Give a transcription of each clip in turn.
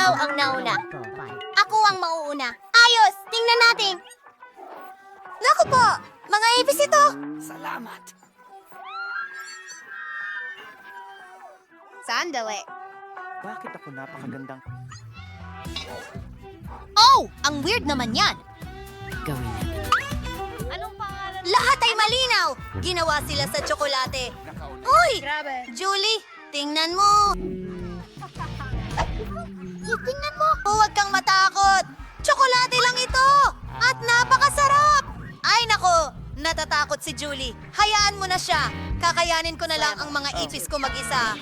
ikaw ang nauna. Ako ang mauuna. Ayos! Tingnan natin. Naku po! Mga ipis ito! Salamat. Sandali. Bakit ako napakagandang... Oh! Ang weird naman yan! Gawin natin. Anong pangalan? Lahat ay malinaw! Ginawa sila sa tsokolate. Uy! Grabe. Julie, tingnan mo! Tingnan mo! Huwag kang matakot! Tsokolate lang ito! At napakasarap! Ay nako! Natatakot si Julie. Hayaan mo na siya. Kakayanin ko na lang ang mga ipis ko mag-isa.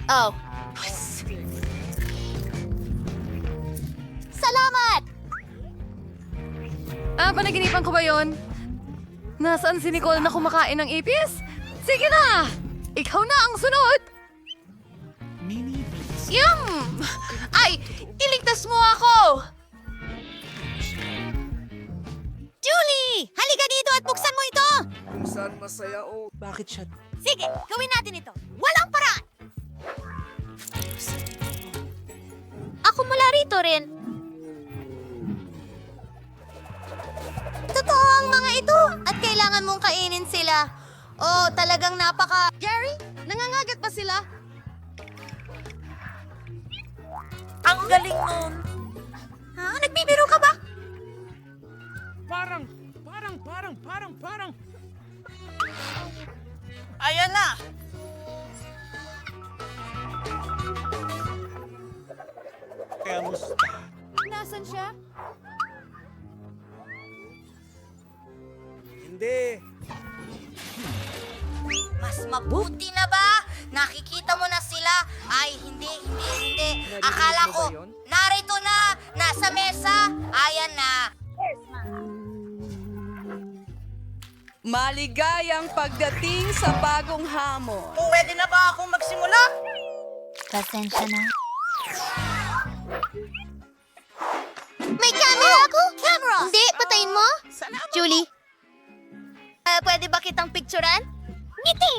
Oh. Salamat! Panaginipan ko ba yun? Nasaan si Nicole na kumakain ng ipis? Sige na! Ikaw na ang sunod! Mini beats. Yum! Ay! Iligtas mo ako! Julie! Halika dito at buksan mo ito! Kung saan masaya o... Bakit siya... Sige, gawin natin ito. Walang paraan! Ako mula rito rin. Totoo ang mga ito at kailangan mong kainin sila. Oh, talagang napaka... Gary, nangangagat ba sila? Ang galing nun. Ha? Nagbibiro ka ba? Parang... Ayan na! Kamusta? Nasaan siya? Hindi. Mas mabuti na ba? Nakikita mo na sila? Ay, hindi. Akala mo ko, ba yun? narito na, nasa mesa. Ayan na. Maligayang pagdating sa bagong hamon. Pwede na ba akong magsimula? Pasensya na. May camera ako? Camera! Hindi, patayin mo. Julie. Pwede ba kitang picturean? Ngiti!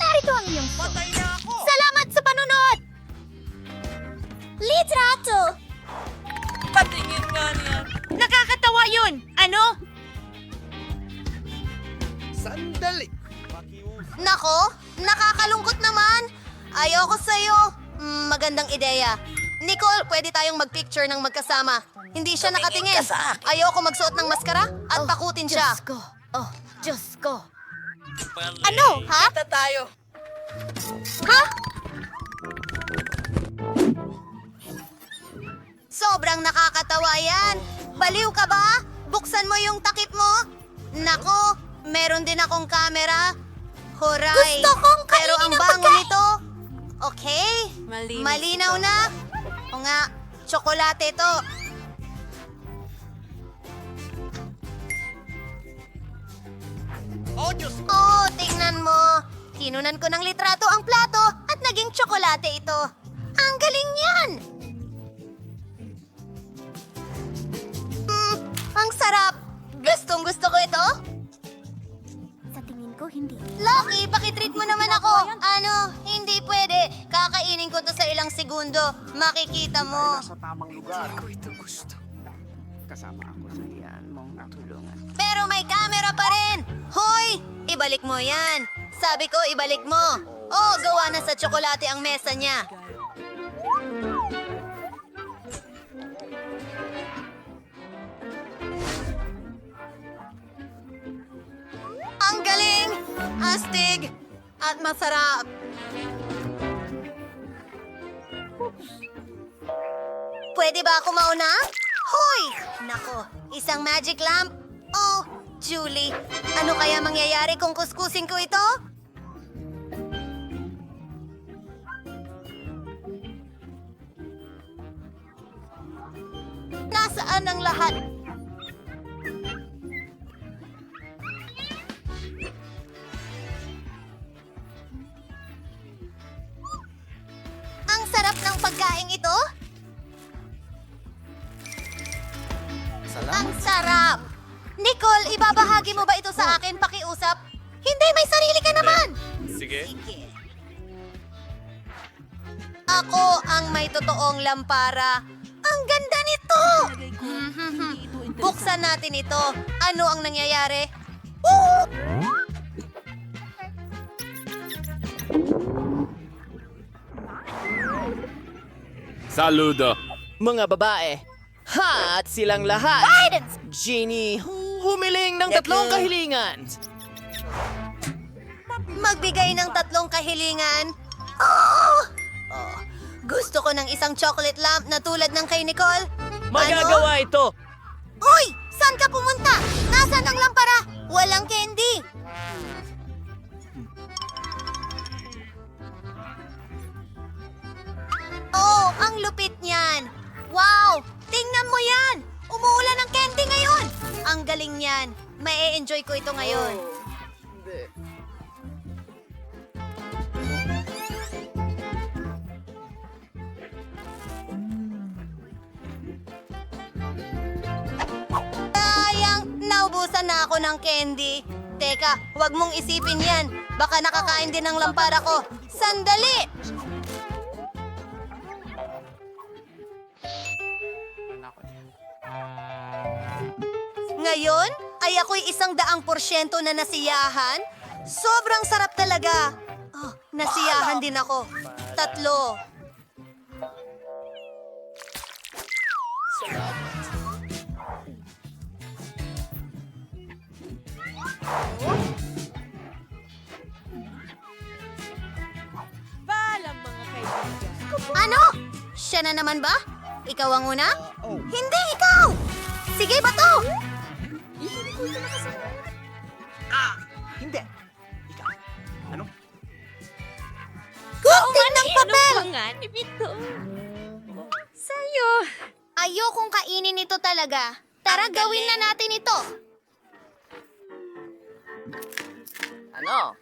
Narito ang iyong phone. Patay na ako! Salamat sa panonood! Litrato! Patingin nga niyan. Nakakatawa yun! Ano? Sandali. Nako, nakakalungkot naman. Ayoko sa'yo. Magandang ideya. Nicole, pwede tayong magpicture ng magkasama. Hindi siya nakatingin. Ayoko magsuot ng maskara at pakutin siya. Diyos ko. Oh, Diyos ko. Ano? Ha? Kita tayo. Ha? Sobrang nakakatawa yan. Baliw ka ba? Buksan mo yung takip mo. Nako, meron din akong camera. Huray. Gusto kong kainin. Pero ang bango nito. Okay. Malinaw na. O nga, tsokolate to. Oh, Diyos! Oh, tingnan mo. Kinunan ko ng litrato ang plato at naging tsokolate ito. Ang galing yan! Ang sarap! Gustong gusto ko ito? Sa tingin ko, hindi. Lucky, pakitreat mo naman ako. Ano, hindi pwede. Kakainin ko to sa ilang segundo. Makikita mo. Sa tamang lugar. Ko ito gusto. Kasama ako sa iyan mong natulungan. Pero may camera pa rin! Hoy! Ibalik mo yan! Sabi ko, ibalik mo! Oh, gawa na sa tsokolate ang mesa niya. Ang galing! Astig! At masarap! Pwede ba ako mauna? Hoy! Nako, isang magic lamp? Oh, Julie, ano kaya mangyayari kung kuskusin ko ito? Nasaan ang lahat? Ang sarap ng pagkain ito? Ang sarap! Nicole, ibabahagi mo ba ito sa akin pakiusap? Hindi! Hindi, may sarili ka naman! Sige. Ako ang may totoong lampara. Ang ganda nito! Buksan natin ito. Ano ang nangyayari? Saludo. Mga babae. Ha! At silang lahat. Genie, humiling ng 3 kahilingan. Magbigay ng 3 kahilingan? Oh! Gusto ko ng isang chocolate lamp na tulad ng kay Nicole. Magagawa ito. Uy! Saan ka pumunta? Nasaan ang lampara? Walang candy. Oh, ang lupit niyan. Wow! Tingnan mo yan! Umuulan ng candy ngayon! Ang galing niyan. Mae-enjoy ko ito ngayon. Sayang, naubusan na ako ng candy. Teka, huwag mong isipin yan. Baka nakakain din ng lampara ko. Sandali! Ngayon, ay ako'y 100% na nasiyahan. Sobrang sarap talaga. Oh, nasiyahan din ako. 3. Paalam mga kaibigan. Ano? Siya na naman ba? Ikaw ang una? Hindi, ikaw! Sige, bato! Hindi. Ikaw. Ano? Gunting ng papel! Sa'yo. Ayokong kainin ito talaga. Tara, gawin na natin ito. Ano?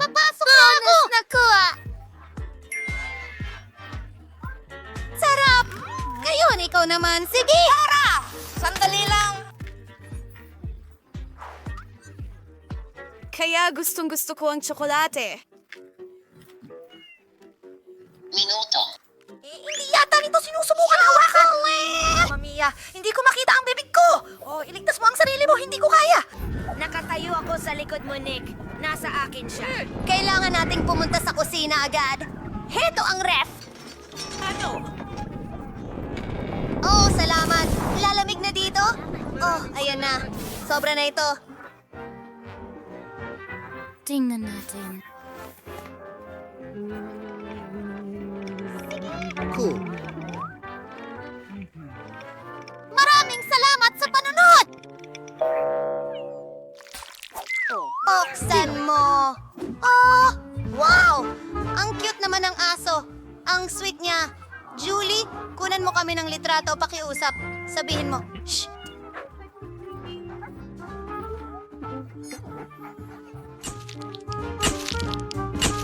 Papasok na ako! Nakuha! Sarap! Ngayon, ikaw naman. Sige! Tara! Sandali lang! Kaya gustong-gusto ko ang tsokolate. Hindi yata nito sinusubukan hawakan! Mamma mia, hindi ko makita ang bibig ko! Oh, iligtas mo ang sarili mo, hindi ko kaya! Nakatayo ako sa likod mo, Nick. Nasa akin siya. Kailangan nating pumunta sa kusina agad. Heto ang ref! Ano? Oh, salamat. Lalamig na dito? Oh, ayan na. Sobra na ito. Tingnan natin. Maraming salamat sa panunod! Buksan mo. Oh, wow! Ang cute naman ng aso. Ang sweet niya. Julie, kunan mo kami ng litrato, pakiusap. Sabihin mo, shh!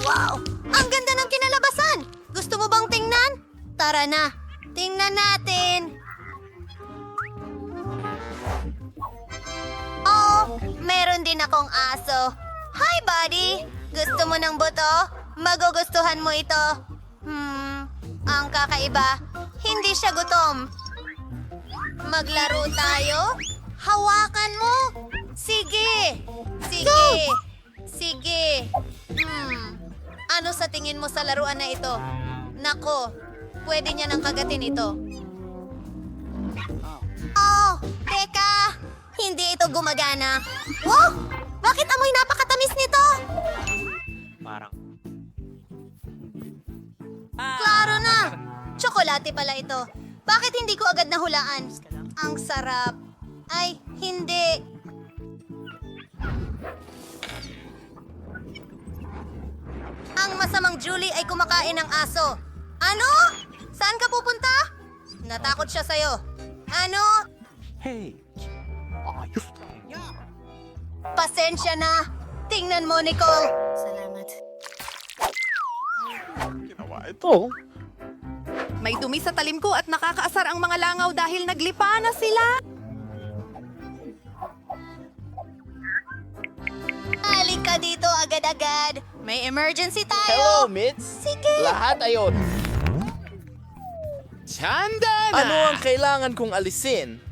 Wow! Ang ganda ng kinalabasan! Gusto mo bang tingnan? Tara na, tingnan natin. Oh, meron din akong aso. Hi, buddy! Gusto mo ng buto? Magugustuhan mo ito. Ang kakaiba, hindi siya gutom. Maglaro tayo? Hawakan mo? Sige! Sige! Sige! Ano sa tingin mo sa laruan na ito? Nako, pwede niya nang kagatin ito. Oh, teka! Hindi ito gumagana. Wow! Bakit amoy napakatamis nito? Parang. Klaro na! Tsokolate pala ito. Bakit hindi ko agad nahulaan? Ang sarap. Ay, hindi. Ang masamang Julie ay kumakain ng aso. Ano? Saan ka pupunta? Natakot siya sa'yo. Ano? Hey! Ayos lang. Pasensya na. Tingnan mo, Nicole. Salamat. Ginawa ito. May dumi sa talim ko at nakakaasar ang mga langaw dahil naglipa na sila. agad. May emergency tayo. Hello, Mitz. Sige. Lahat ayon. Tanda na! Ano ang kailangan kong alisin?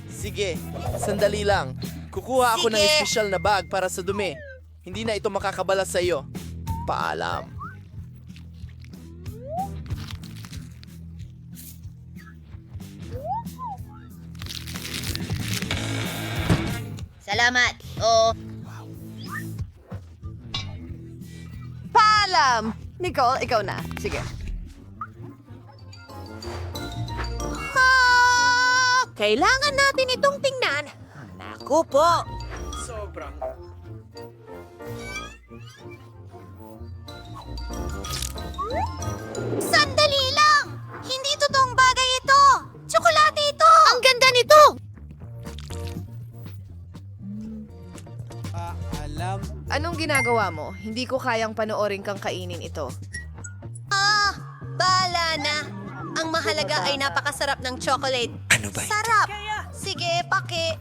Sige, sandali lang. Kukuha ako ng Sige. espesyal na bag para sa dumi. Hindi na ito makakabala sa iyo. Paalam. Salamat. Oo. Paalam! Nicole, ikaw na. Sige. Kailangan natin itong tingnan. Naku po. Sobrang. Sandali lang! Hindi totoong bagay ito! Tsokolate ito! Ang ganda nito! Anong ginagawa mo? Hindi ko kayang panoorin kang kainin ito. Bala na. Ang mahalaga ay napakasarap ng chocolate. Ano ba? Sarap! Sige, paki.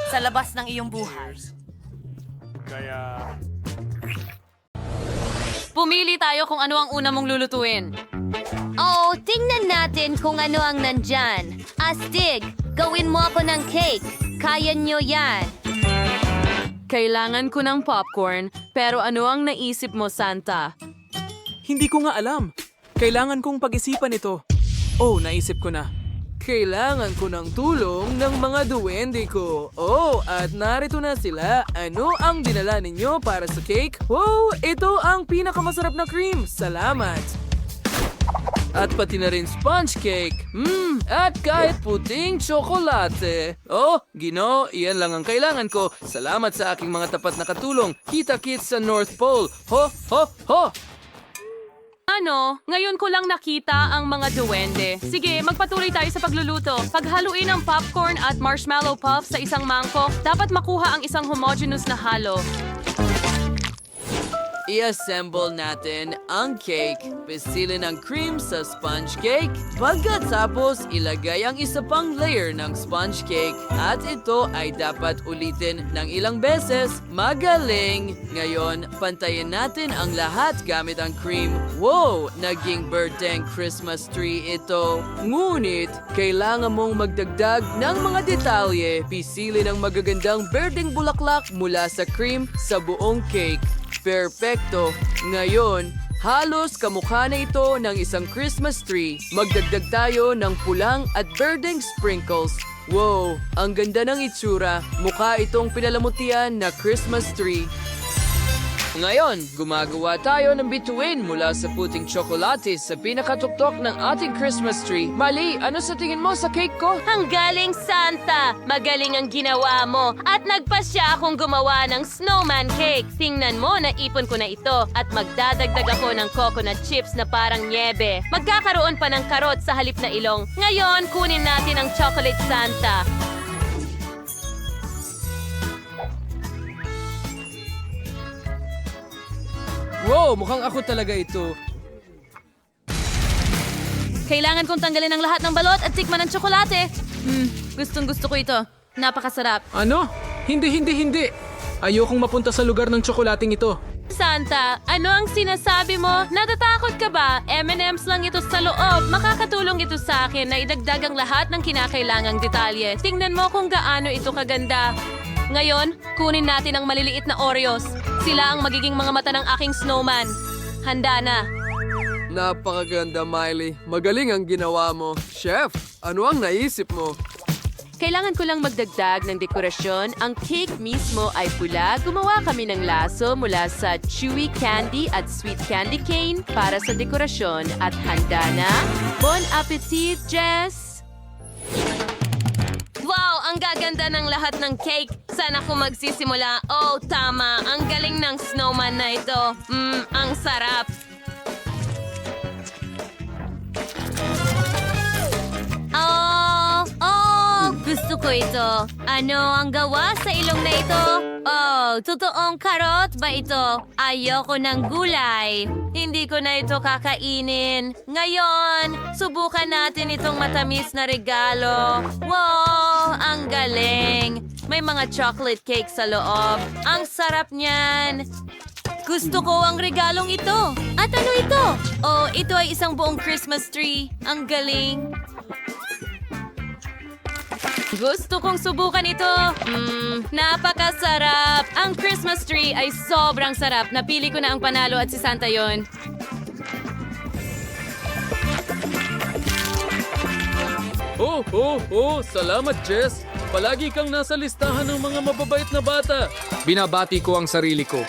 Sa labas ng iyong buhay. Kaya... Pumili tayo kung ano ang una mong lulutuin. Oh, tingnan natin kung ano ang nandyan. Astig, gawin mo ako ng cake. Kaya nyo yan. Kailangan ko ng popcorn, pero ano ang naisip mo, Santa? Hindi ko nga alam. Kailangan kong pag-isipan ito. Oh, naisip ko na. Kailangan ko ng tulong ng mga duwende ko. Oh, at narito na sila. Ano ang dinala ninyo para sa cake? Wow, ito ang pinakamasarap na cream. Salamat. At pati na rin sponge cake. At kahit puting tsokolate. Oh, Gino, iyan lang ang kailangan ko. Salamat sa aking mga tapat na katulong. Kita-kits sa North Pole. Ho, ho, ho! Ano? Ngayon ko lang nakita ang mga duwende. Sige, magpatuloy tayo sa pagluluto. Paghaluin ang popcorn at marshmallow puff sa isang mangkok, dapat makuha ang isang homogeneous na halo. I-assemble natin ang cake. Pisilin ang cream sa sponge cake. Pagkatapos, ilagay ang isa pang layer ng sponge cake. At ito ay dapat ulitin ng ilang beses. Magaling! Ngayon, pantayin natin ang lahat gamit ang cream. Wow! Naging birthday Christmas tree ito. Ngunit, kailangan mong magdagdag ng mga detalye. Pisilin ang magagandang berdeng bulaklak mula sa cream sa buong cake. Perpekto! Ngayon, halos kamukha na ito ng isang Christmas tree. Magdagdag tayo ng pulang at berdeng sprinkles. Wow! Ang ganda ng itsura. Mukha itong pinalamutian na Christmas tree. Ngayon, gumagawa tayo ng bituin mula sa puting tsokolate sa pinakatuktok ng ating Christmas tree. Mali, ano sa tingin mo sa cake ko? Ang galing, Santa! Magaling ang ginawa mo. At nagpasya akong gumawa ng snowman cake. Tingnan mo, naipon ko na ito. At magdadagdag ako ng coconut chips na parang niebe. Magkakaroon pa ng karot sa halip na ilong. Ngayon, kunin natin ang chocolate Santa. Wow, mukhang ako talaga ito. Kailangan kong tanggalin ang lahat ng balot at tikman ng tsokolate. Gustong gusto ko ito. Napakasarap. Ano? Hindi. Ayokong mapunta sa lugar ng tsokolating ito. Santa, ano ang sinasabi mo? Natatakot ka ba? M&M's lang ito sa loob. Makakatulong ito sa akin na idagdag ang lahat ng kinakailangang detalye. Tingnan mo kung gaano ito kaganda. Ngayon, kunin natin ang maliliit na Oreos. Sila ang magiging mga mata ng aking snowman. Handa na. Napakaganda, Miley. Magaling ang ginawa mo. Chef, ano ang naisip mo? Kailangan ko lang magdagdag ng dekorasyon. Ang cake mismo ay pula. Gumawa kami ng laso mula sa chewy candy at sweet candy cane para sa dekorasyon. At handa na. Bon appetit, Jess! Wow, ang gaganda ng lahat ng cake. Saan ako magsisimula? Oh, tama. Ang galing ng snowman na ito. Ang sarap. Gusto ko ito. Ano ang gawa sa ilong na ito? Oh, totoong karot ba ito? Ayoko ng gulay. Hindi ko na ito kakainin. Ngayon, subukan natin itong matamis na regalo. Wow, ang galing. May mga chocolate cake sa loob. Ang sarap niyan. Gusto ko ang regalong ito. At ano ito? Oh, ito ay isang buong Christmas tree. Ang galing. Gusto kong subukan ito. Napakasarap. Ang Christmas tree ay sobrang sarap. Napili ko na ang panalo at si Santa yon. Salamat, Jess. Palagi kang nasa listahan ng mga mababait na bata. Binabati ko ang sarili ko.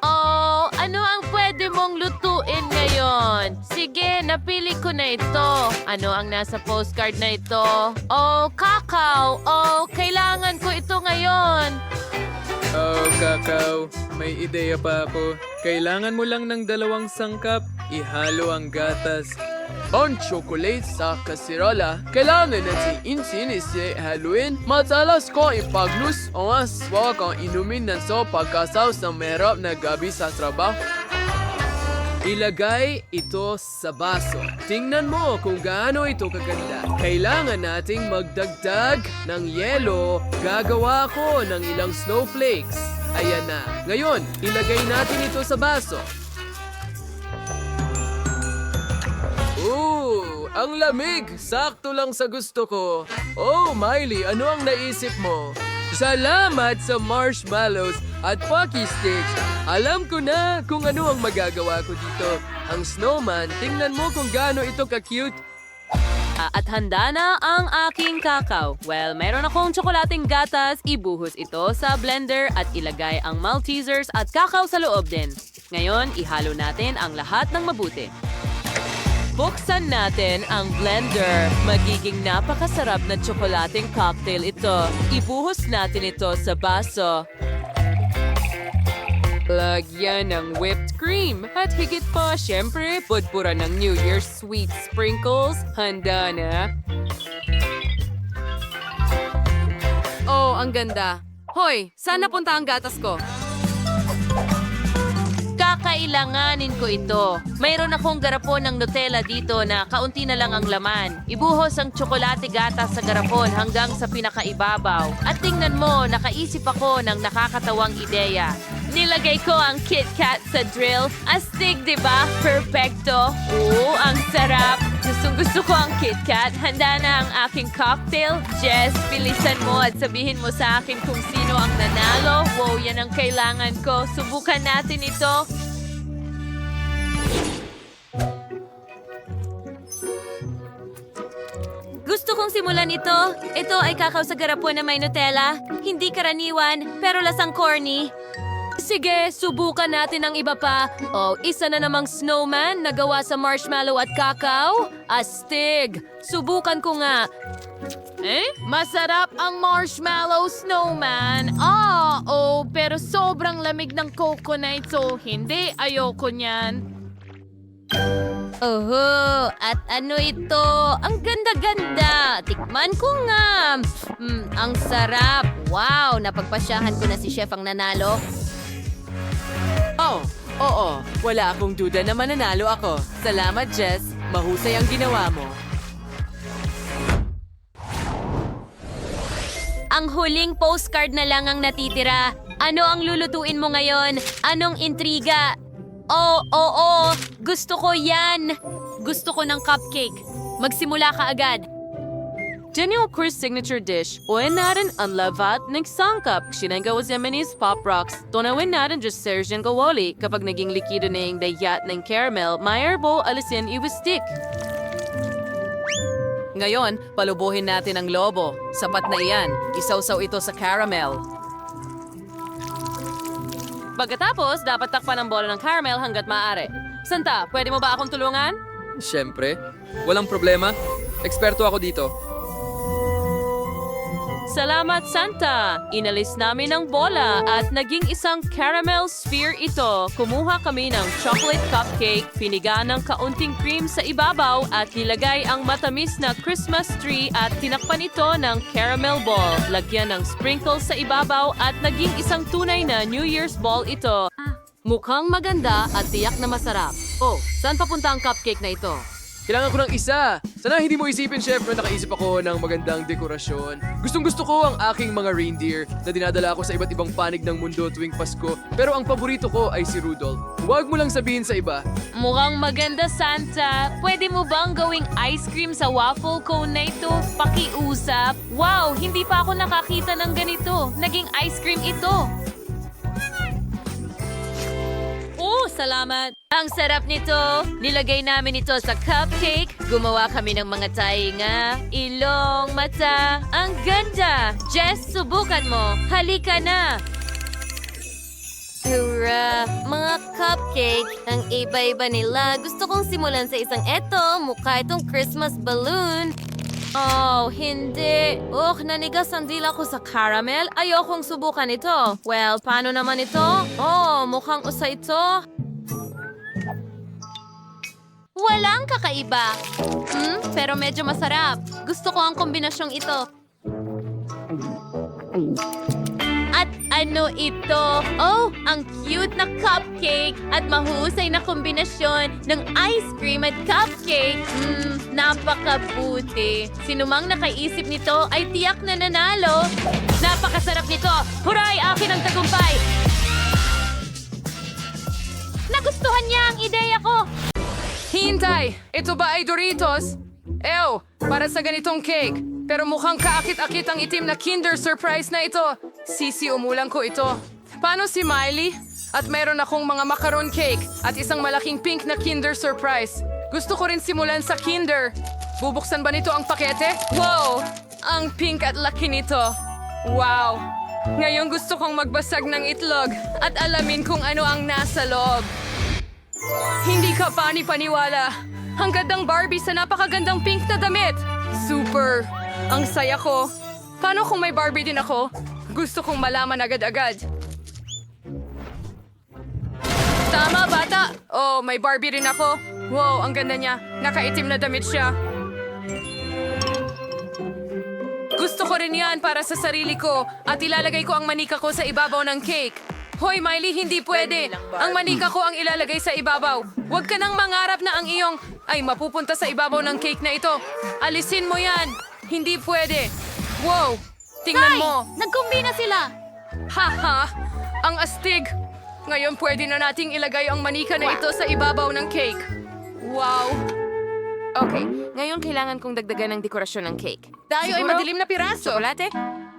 Oh, ano ang pwede mong lutuin ngayon? Sige, napili ko na ito. Ano ang nasa postcard na ito? Oh, kakao. Oh, kailangan ko ito ngayon. Oh, Kakao. May ideya pa ako. Kailangan mo lang ng 2 sangkap. Ihalo ang gatas. Ang chocolate sa kasirola. Kailangan natin insin haluin. Matalas ko ipaglus. O aswa kang inumin ng so pagkasaw sa merap na gabi sa trabaho. Ilagay ito sa baso. Tingnan mo kung gaano ito kaganda. Kailangan nating magdagdag ng yelo. Gagawa ko ng ilang snowflakes. Ayan na. Ngayon, ilagay natin ito sa baso. Ang lamig! Sakto lang sa gusto ko. Oh, Miley, ano ang naisip mo? Salamat sa marshmallows at Pocky Sticks. Alam ko na kung ano ang magagawa ko dito. Ang snowman, tingnan mo kung gaano ito ka-cute. At handa na ang aking kakao. Well, mayroon akong tsokolating gatas. Ibuhos ito sa blender at ilagay ang Maltesers at kakao sa loob din. Ngayon, ihalo natin ang lahat ng mabuti. Buksan natin ang blender. Magiging napakasarap na tsokolating cocktail ito. Ibuhos natin ito sa baso. Lagyan ng whipped cream. At higit pa, syempre, pudpura ng New Year's sweet sprinkles. Handa na. Oh, ang ganda. Hoy, saan napunta ang gatas ko? Kakailanganin ko ito. Mayroon akong garapon ng Nutella dito na kaunti na lang ang laman. Ibuhos ang tsokolate gatas sa garapon hanggang sa pinakaibabaw. At tingnan mo, nakaisip ako ng nakakatawang ideya. Nilagay ko ang Kit Kat sa drill. Astig, di ba? Perfecto. Oo, ang sarap. Gusto ko ang Kit Kat. Handa na ang aking cocktail. Jess, bilisan mo at sabihin mo sa akin kung sino ang nanalo. Wow, yan ang kailangan ko. Subukan natin ito. Gusto kong simulan ito. Ito ay kakao sa garapon na may Nutella. Hindi karaniwan, pero lasang corny. Sige, subukan natin ang iba pa. Oh, isa na namang snowman na gawa sa marshmallow at kakao. Astig! Subukan ko nga. Masarap ang marshmallow snowman. Pero sobrang lamig ng coconut so hindi, ayoko niyan. Oho, at ano ito? Ang ganda-ganda. Tikman ko nga. Ang sarap. Wow, napagpasyahan ko na si Chef ang nanalo. Oo. Wala akong duda na mananalo ako. Salamat, Jess. Mahusay ang ginawa mo. Ang huling postcard na lang ang natitira. Ano ang lulutuin mo ngayon? Anong intriga? Oo. Gusto ko yan. Gusto ko ng cupcake. Magsimula ka agad. Daniel Chris signature dish. Uwan natin ang lavat ng sangkap. Sinangga was Yemeni's Pop Rocks. Tonawin natin just Sergeant Gawali. Kapag naging likido na yung dayat ng caramel, mayarbo alisin iwistik. Ngayon, palubuhin natin ang lobo. Sapat na iyan. Isawsaw ito sa caramel. Pagkatapos, dapat takpan ang bola ng caramel hanggat maaari. Santa, pwede mo ba akong tulungan? Siyempre. Walang problema. Eksperto ako dito. Salamat, Santa! Inalis namin ang bola at naging isang caramel sphere ito. Kumuha kami ng chocolate cupcake, piniga ng kaunting cream sa ibabaw at nilagay ang matamis na Christmas tree at tinakpan ito ng caramel ball. Lagyan ng sprinkles sa ibabaw at naging isang tunay na New Year's ball ito. Mukhang maganda at tiyak na masarap. Oh, saan papunta ang cupcake na ito? Kailangan ko ng isa. Sana hindi mo isipin, Chef, na nakaisip ako ng magandang dekorasyon. Gustong-gusto ko ang aking mga reindeer na dinadala ko sa iba't ibang panig ng mundo tuwing Pasko. Pero ang paborito ko ay si Rudolph. Huwag mo lang sabihin sa iba. Mukhang maganda, Santa. Pwede mo bang gawing ice cream sa waffle cone na ito? Pakiusap. Wow, hindi pa ako nakakita ng ganito. Naging ice cream ito. Oh, salamat. Ang sarap nito. Nilagay namin ito sa cupcake. Gumawa kami ng mga tainga, ilong, mata. Ang ganda! Jess, subukan mo. Halika na. Hurra! Mga cupcake. Ang iba-iba nila. Gusto kong simulan sa isang mukha itong Christmas balloon. Oh, hindi. Nanigas ang dila ko sa caramel. Ayokong subukan ito. Well, paano naman ito? Oh, mukhang usa ito. Walang kakaiba. Pero medyo masarap. Gusto ko ang kombinasyong ito. At ano ito? Oh, ang cute na cupcake at mahusay na kombinasyon ng ice cream at cupcake. Napakabuti. Sinumang nakaisip nito ay tiyak na nanalo. Napakasarap nito. Huray, akin ang tagumpay. Nagustuhan niya ang ideya ko. Hintay! Ito ba ay Doritos? Ew, para sa ganitong cake. Pero mukhang kaakit-akit ang itim na Kinder Surprise na ito. Sisiumulan ko ito. Paano si Miley? At meron akong mga macaron cake at isang malaking pink na Kinder Surprise. Gusto ko rin simulan sa Kinder. Bubuksan ba nito ang pakete? Wow! Ang pink at laki nito. Wow! Ngayon gusto kong magbasag ng itlog at alamin kung ano ang nasa loob. Hindi ka paniwala. Ang gandang Barbie sa napakagandang pink na damit. Super! Ang saya ko. Paano kung may Barbie din ako? Gusto kong malaman agad-agad. Tama, bata! Oh, may Barbie rin ako. Wow, ang ganda niya. Nakaitim na damit siya. Gusto ko rin yan para sa sarili ko at ilalagay ko ang manika ko sa ibabaw ng cake. Hoy, Miley, hindi pwede. Ang manika ko ang ilalagay sa ibabaw. Huwag ka nang mangarap na ang iyong ay mapupunta sa ibabaw ng cake na ito. Alisin mo yan. Hindi pwede. Wow! Tingnan mo. Nagkumbina sila. Haha! Ang astig! Ngayon pwede na nating ilagay ang manika na ito sa ibabaw ng cake. Wow! Okay, ngayon kailangan kong dagdagan ng dekorasyon ng cake. Tayo ay madilim na piraso. Chocolate?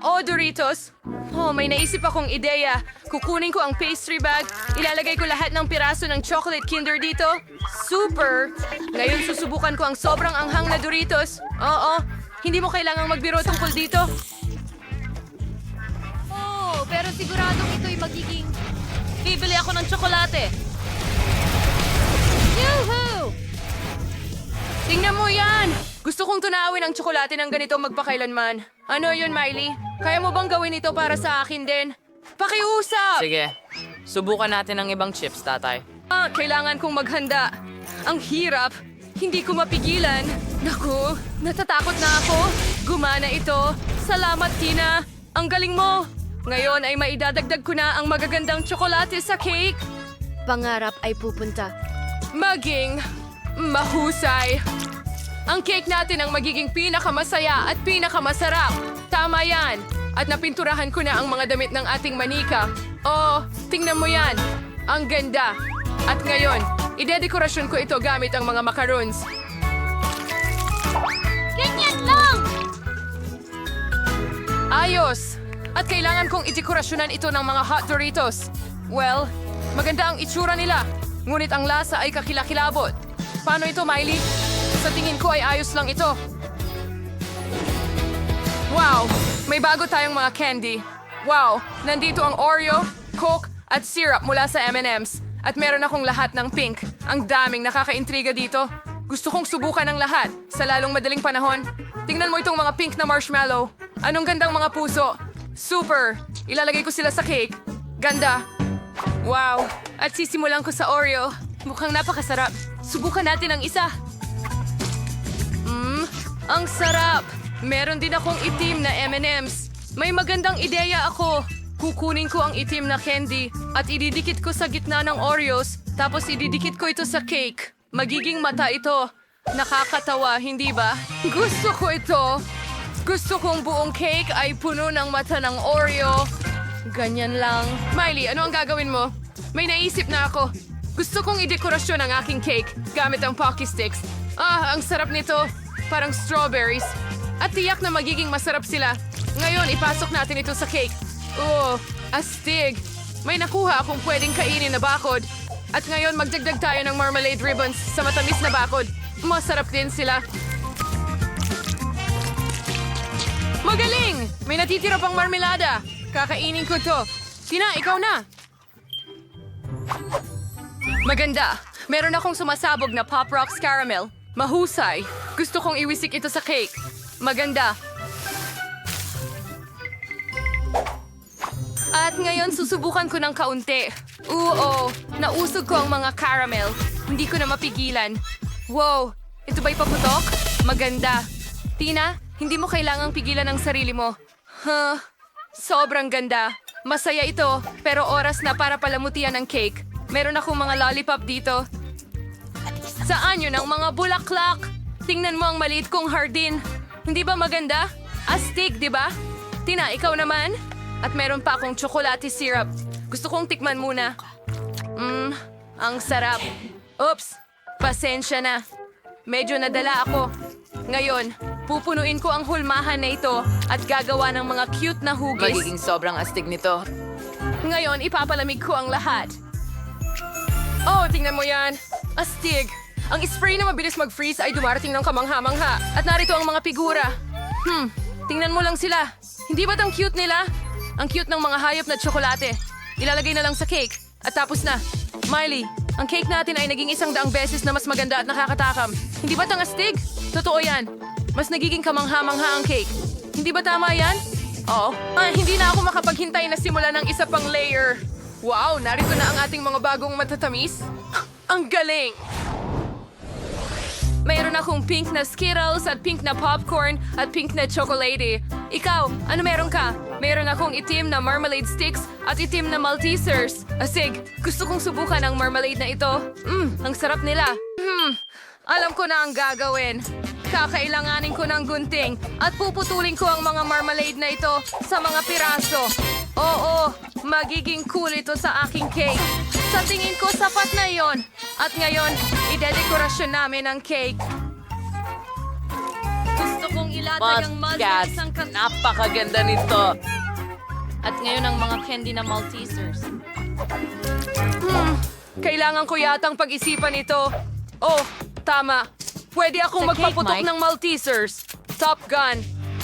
Oh, Doritos! Oh, may naisip akong ideya. Kukunin ko ang pastry bag, ilalagay ko lahat ng piraso ng chocolate Kinder dito. Super! Ngayon susubukan ko ang sobrang anghang na Doritos. Oo, hindi mo kailangang magbiro tungkol dito. Oh, pero siguradong ito'y magiging... Bibili ako ng tsokolate. Yoo-hoo! Tingnan mo yan! Gusto kong tunawin ang tsokolate ng ganito magpakailanman. Ano yun, Miley? Kaya mo bang gawin ito para sa akin din? Pakiusap! Sige, subukan natin ang ibang chips, tatay. Kailangan kong maghanda. Ang hirap. Hindi ko mapigilan. Naku, natatakot na ako. Gumana ito. Salamat, Tina. Ang galing mo. Ngayon ay maidadagdag ko na ang magagandang tsokolate sa cake. Pangarap ay pupunta. Maging mahusay. Ang cake natin ang magiging pinakamasaya at pinakamasarap. Tama yan. At napinturahan ko na ang mga damit ng ating manika. Oh, tingnan mo yan. Ang ganda. At ngayon, idedekorasyon ko ito gamit ang mga macaroons. Ganyan lang! Ayos! At kailangan kong idekorasyonan ito ng mga hot Doritos. Well, maganda ang itsura nila. Ngunit ang lasa ay kakilakilabot. Paano ito, Miley? Sa tingin ko ay ayos lang ito. Wow! May bago tayong mga candy. Wow! Nandito ang Oreo, Coke, at syrup mula sa M&M's. At meron akong lahat ng pink. Ang daming nakakaintriga dito. Gusto kong subukan ang lahat sa lalong madaling panahon. Tingnan mo itong mga pink na marshmallow. Anong gandang mga puso. Super! Ilalagay ko sila sa cake. Ganda. Wow! At sisimulan ko sa Oreo. Mukhang napakasarap. Subukan natin ang isa. Ang sarap! Meron din akong itim na M&M's. May magandang ideya ako. Kukunin ko ang itim na candy at ididikit ko sa gitna ng Oreos tapos ididikit ko ito sa cake. Magiging mata ito. Nakakatawa, hindi ba? Gusto ko ito. Gusto kong buong cake ay puno ng mata ng Oreo. Ganyan lang. Miley, ano ang gagawin mo? May naisip na ako. Gusto kong idekorasyon ang aking cake gamit ang Pocky Sticks. Ang sarap nito. Parang strawberries. At tiyak na magiging masarap sila. Ngayon, ipasok natin ito sa cake. Astig. May nakuha akong pwedeng kainin na bakod. At ngayon, magdagdag tayo ng marmalade ribbons sa matamis na bakod. Masarap din sila. Magaling! May natitira pang marmelada. Kakainin ko to. Tina, ikaw na. Maganda. Meron akong sumasabog na Pop Rocks Caramel. Mahusay. Gusto kong iwisik ito sa cake. Maganda. At ngayon, susubukan ko ng kaunti. Nausog ko ang mga caramel. Hindi ko na mapigilan. Wow, ito ba'y paputok? Maganda. Tina, hindi mo kailangang pigilan ang sarili mo. Sobrang ganda. Masaya ito, pero oras na para palamutian ang cake. Meron akong mga lollipop dito. Saan yun ang mga bulaklak? Tingnan mo ang maliit kong hardin. Hindi ba maganda? Astig, di ba? Tina, ikaw naman? At meron pa akong chocolate syrup. Gusto kong tikman muna. Ang sarap. Oops, pasensya na. Medyo nadala ako. Ngayon, pupunuin ko ang hulmahan na ito at gagawa ng mga cute na hugis. Magiging sobrang astig nito. Ngayon, ipapalamig ko ang lahat. Tingnan mo yan. Astig. Ang spray na mabilis mag-freeze ay dumarating ng kamangha-mangha. At narito ang mga figura. Tingnan mo lang sila. Hindi ba't ang cute nila? Ang cute ng mga hayop na tsokolate. Ilalagay na lang sa cake. At tapos na. Miley, ang cake natin ay naging 100 beses na mas maganda at nakakatakam. Hindi ba't ang astig? Totoo yan. Mas nagiging kamangha-mangha ang cake. Hindi ba tama yan? Oo. Hindi na ako makapaghintay na simulan ng isa pang layer. Wow, narito na ang ating mga bagong matatamis. Ang galing! Mayroon akong pink na Skittles at pink na popcorn at pink na chocolate. Ikaw, ano meron ka? Mayroon akong itim na marmalade sticks at itim na Maltesers. Asig, gusto kong subukan ang marmalade na ito. Ang sarap nila. Alam ko na ang gagawin. Kakailanganin ko ng gunting at puputulin ko ang mga marmalade na ito sa mga piraso. Oo, magiging cool ito sa aking cake. Sa tingin ko, sapat na yon. At ngayon, idedekorasyon namin ang cake. Gusto kong ilatag ang Maltesers ang Napakaganda nito. At ngayon ang mga candy na Maltesers. Kailangan ko yatang pag-isipan ito. Tama. Pwede akong Sa cake, magpaputok Mike. ng Maltesers. Top Gun.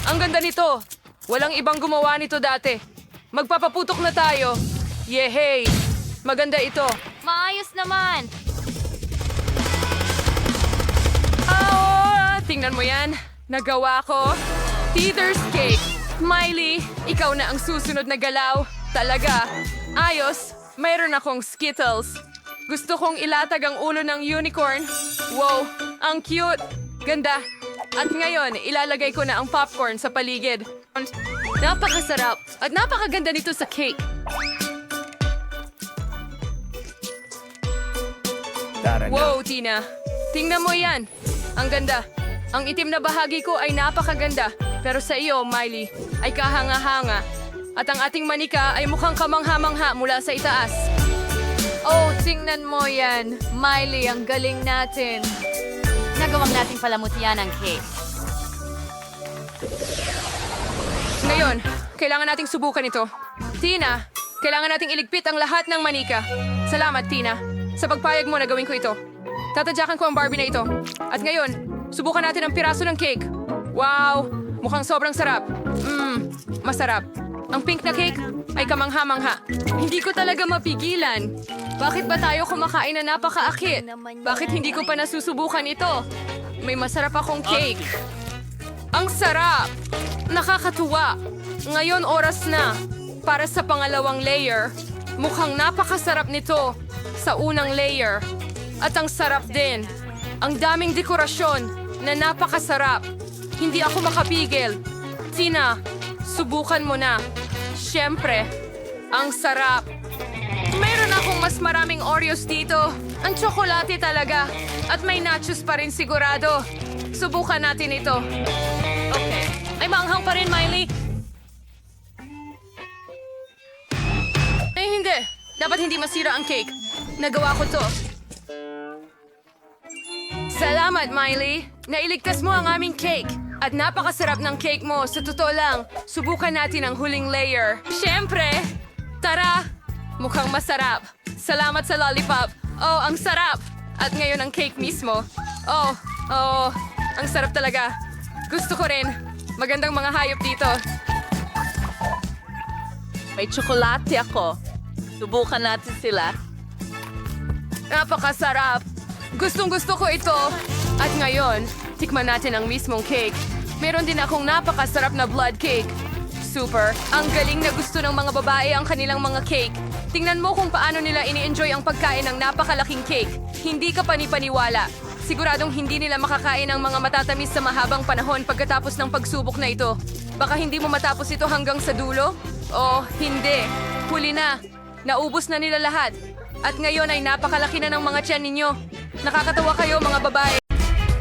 Ang ganda nito. Walang ibang gumawa nito dati. Magpapaputok na tayo. Yehey! Maganda ito. Maayos naman. Tingnan mo yan. Nagawa ko. Teeter's Cake. Miley, ikaw na ang susunod na galaw. Talaga. Ayos. Mayroon akong Skittles. Gusto kong ilatag ang ulo ng unicorn. Wow, ang cute. Ganda. At ngayon, ilalagay ko na ang popcorn sa paligid. Napakasarap at napakaganda nito sa cake. Wow, Tina. Tingnan mo yan. Ang ganda. Ang itim na bahagi ko ay napakaganda. Pero sa iyo, Miley, ay kahanga-hanga. At ang ating manika ay mukhang kamangha-mangha mula sa itaas. Tingnan mo yan. Miley, ang galing natin. Nagawang nating palamutian ang cake. Ngayon, kailangan nating subukan ito. Tina, kailangan nating iligpit ang lahat ng manika. Salamat, Tina. Sa pagpayag mo na gawin ko ito. Tatadyakan ko ang Barbie na ito. At ngayon, subukan natin ang piraso ng cake. Wow! Mukhang sobrang sarap. Masarap. Ang pink na cake ay kamangha-mangha. Hindi ko talaga mapigilan. Bakit ba tayo kumakain na napakaakit? Bakit hindi ko pa nasusubukan ito? May masarap akong cake. Ang sarap! Nakakatuwa. Ngayon oras na para sa pangalawang layer. Mukhang napakasarap nito sa unang layer. At ang sarap din. Ang daming dekorasyon na napakasarap. Hindi ako makapigil. Tina, subukan mo na. Siyempre, ang sarap. Meron akong mas maraming Oreos dito. Ang tsokolate talaga. At may nachos pa rin sigurado. Subukan natin ito. Okay. Ay, maanghang pa rin, Miley. Ay, hindi. Dapat hindi masira ang cake. Nagawa ko to. Salamat, Miley. Nailigtas mo ang aming cake. At napakasarap ng cake mo. Sa totoo lang, subukan natin ang huling layer. Siyempre! Tara! Mukhang masarap. Salamat sa lollipop. Oh, ang sarap! At ngayon ang cake mismo. Oh, ang sarap talaga. Gusto ko rin. Magandang mga hayop dito. May tsokolate ako. Subukan natin sila. Napakasarap. Gustong-gusto ko ito. At ngayon, tikman natin ang mismong cake. Meron din akong napakasarap na blood cake. Super. Ang galing na gusto ng mga babae ang kanilang mga cake. Tingnan mo kung paano nila ini-enjoy ang pagkain ng napakalaking cake. Hindi ka panipaniwala. Siguradong hindi nila makakain ang mga matatamis sa mahabang panahon pagkatapos ng pagsubok na ito. Baka hindi mo matapos ito hanggang sa dulo? Oh, hindi. Huli na. Naubos na nila lahat. At ngayon ay napakalaki na ng mga tiyan ninyo. Nakakatawa kayo, mga babae.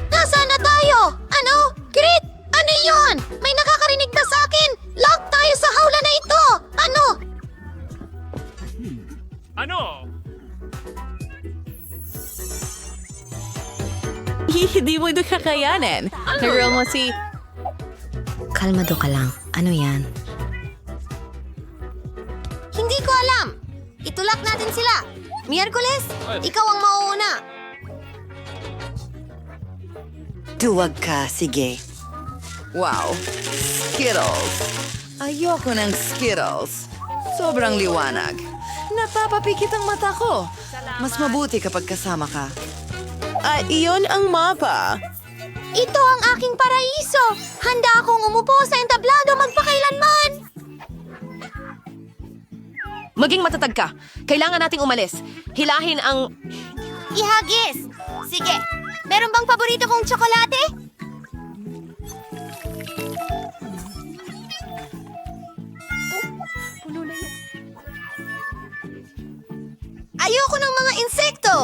Nasaan na tayo? Ano? Grit! Ano yon? May nakakarinig na sa akin! Lock tayo sa hawla na ito! Ano? Hindi mo ito kakayanin. Nagro mo si... Kalmado ka lang. Ano yan? Hindi ko alam. Itulak natin sila. Miyerkules, ikaw ang mauuna. Duwag ka, sige. Wow, Skittles. Ayoko ng Skittles. Sobrang liwanag. Napapapikit ang mata ko. Mas mabuti kapag kasama ka. Iyon ang mapa. Ito ang aking paraiso. Handa akong umupo sa entablado magpakailanman. Maging matatag ka. Kailangan nating umalis. Hilahin ang... Ihagis. Sige. Meron bang paborito kong tsokolate? Ayoko ng mga insekto.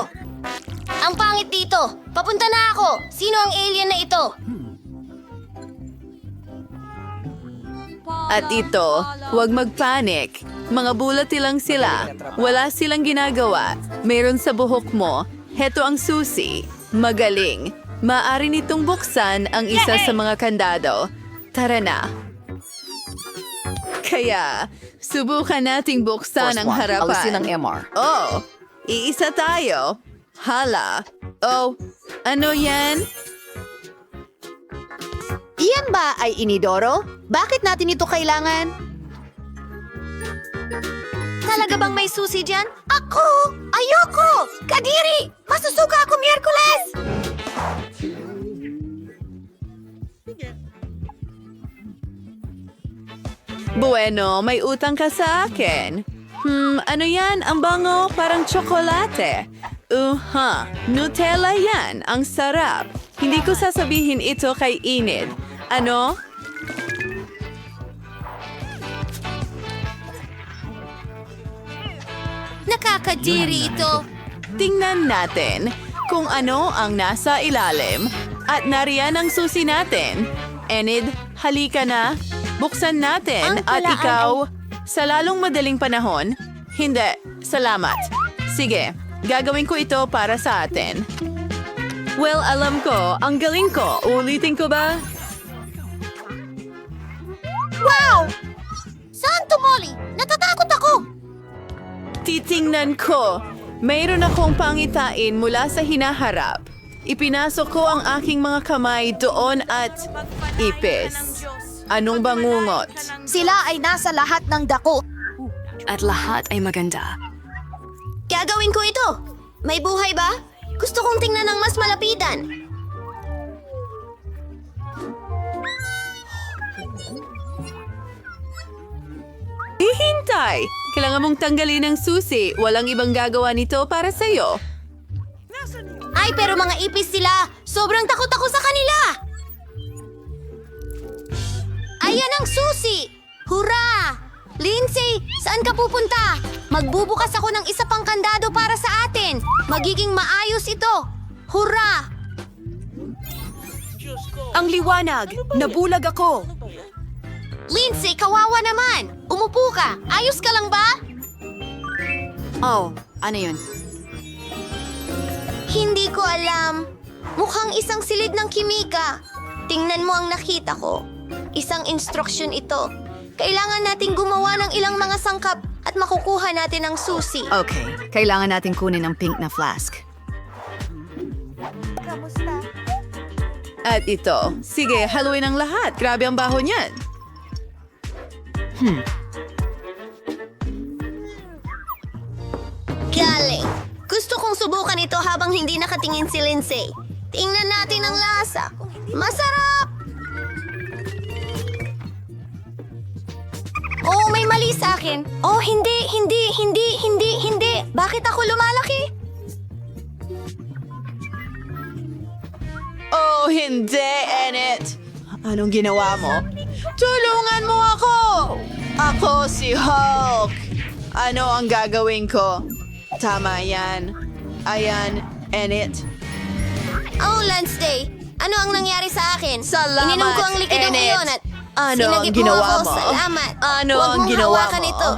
Ang pangit dito. Papunta na ako. Sino ang alien na ito? At ito, huwag magpanik. Mga bulati lang sila. Wala silang ginagawa. Meron sa buhok mo. Heto ang susi. Magaling. Maaari nitong buksan ang isa sa mga kandado. Tara na. Kaya, subukan nating buksan ang harapan. Alisin ang MR. Oh, iisa tayo. Hala. Oh, ano yan? Iyan ba ay inidoro? Bakit natin ito kailangan? Talaga bang may susi dyan? Ako! Ayoko! Kadiri! Masusuka ako Miyerkules! Bueno, may utang ka sa akin. Ano yan? Ang bango, parang tsokolate. Nutella yan. Ang sarap. Hindi ko sasabihin ito kay Enid. Ano? Nakakadiri ito. Tingnan natin kung ano ang nasa ilalim. At nariyan ang susi natin. Enid, halika na. Buksan natin Ang at talaan ikaw, sa lalong madaling panahon, hindi, salamat. Sige, gagawin ko ito para sa atin. Well, alam ko, ang galing ko. Ulitin ko ba? Wow! Santo Molly! Natatakot ako! Titingnan ko. Mayroon akong pangitain mula sa hinaharap. Ipinasok ko ang aking mga kamay doon at ipis. Anong bangungot? Sila ay nasa lahat ng dako. At lahat ay maganda. Gagawin ko ito. May buhay ba? Gusto kong tingnan ng mas malapitan. Hihintay! Kailangan mong tanggalin ang susi. Walang ibang gagawa nito para sa'yo. Ay, pero mga ipis sila. Sobrang takot ako sa kanila. Ayan ang susi! Hurra! Lindsay, saan ka pupunta? Magbubukas ako ng isa pang kandado para sa atin. Magiging maayos ito. Hurra! Ang liwanag! Nabulag ako! Lindsay, kawawa naman. Umupo ka. Ayos ka lang ba? Oh, ano yun? Hindi ko alam. Mukhang isang silid ng kimika. Tingnan mo ang nakita ko. Isang instruksyon ito. Kailangan nating gumawa ng ilang mga sangkap at makukuha natin ang susi. Okay, kailangan natin kunin ang pink na flask. At ito, sige, haluin ang lahat. Grabe ang baho niyan. Galing. Gusto kong subukan ito habang hindi nakatingin si Lindsay. Tingnan natin ang lasa. Masarap! Oh, may mali sa akin. Oh, hindi. Bakit ako lumalaki? Oh, hindi, Enid. Anong ginawa mo? Tulungan mo ako! Ako si Hulk. Ano ang gagawin ko? Tama yan. Ayan, Enid. Oh, Lance Day. Ano ang nangyari sa akin? Salamat, Ininom ko ang likidong Enid. iyon at Ano ang sinagip ginawa ako. mo? Salamat. Ano Huwag ang mong ginawa hawakan mo? ito.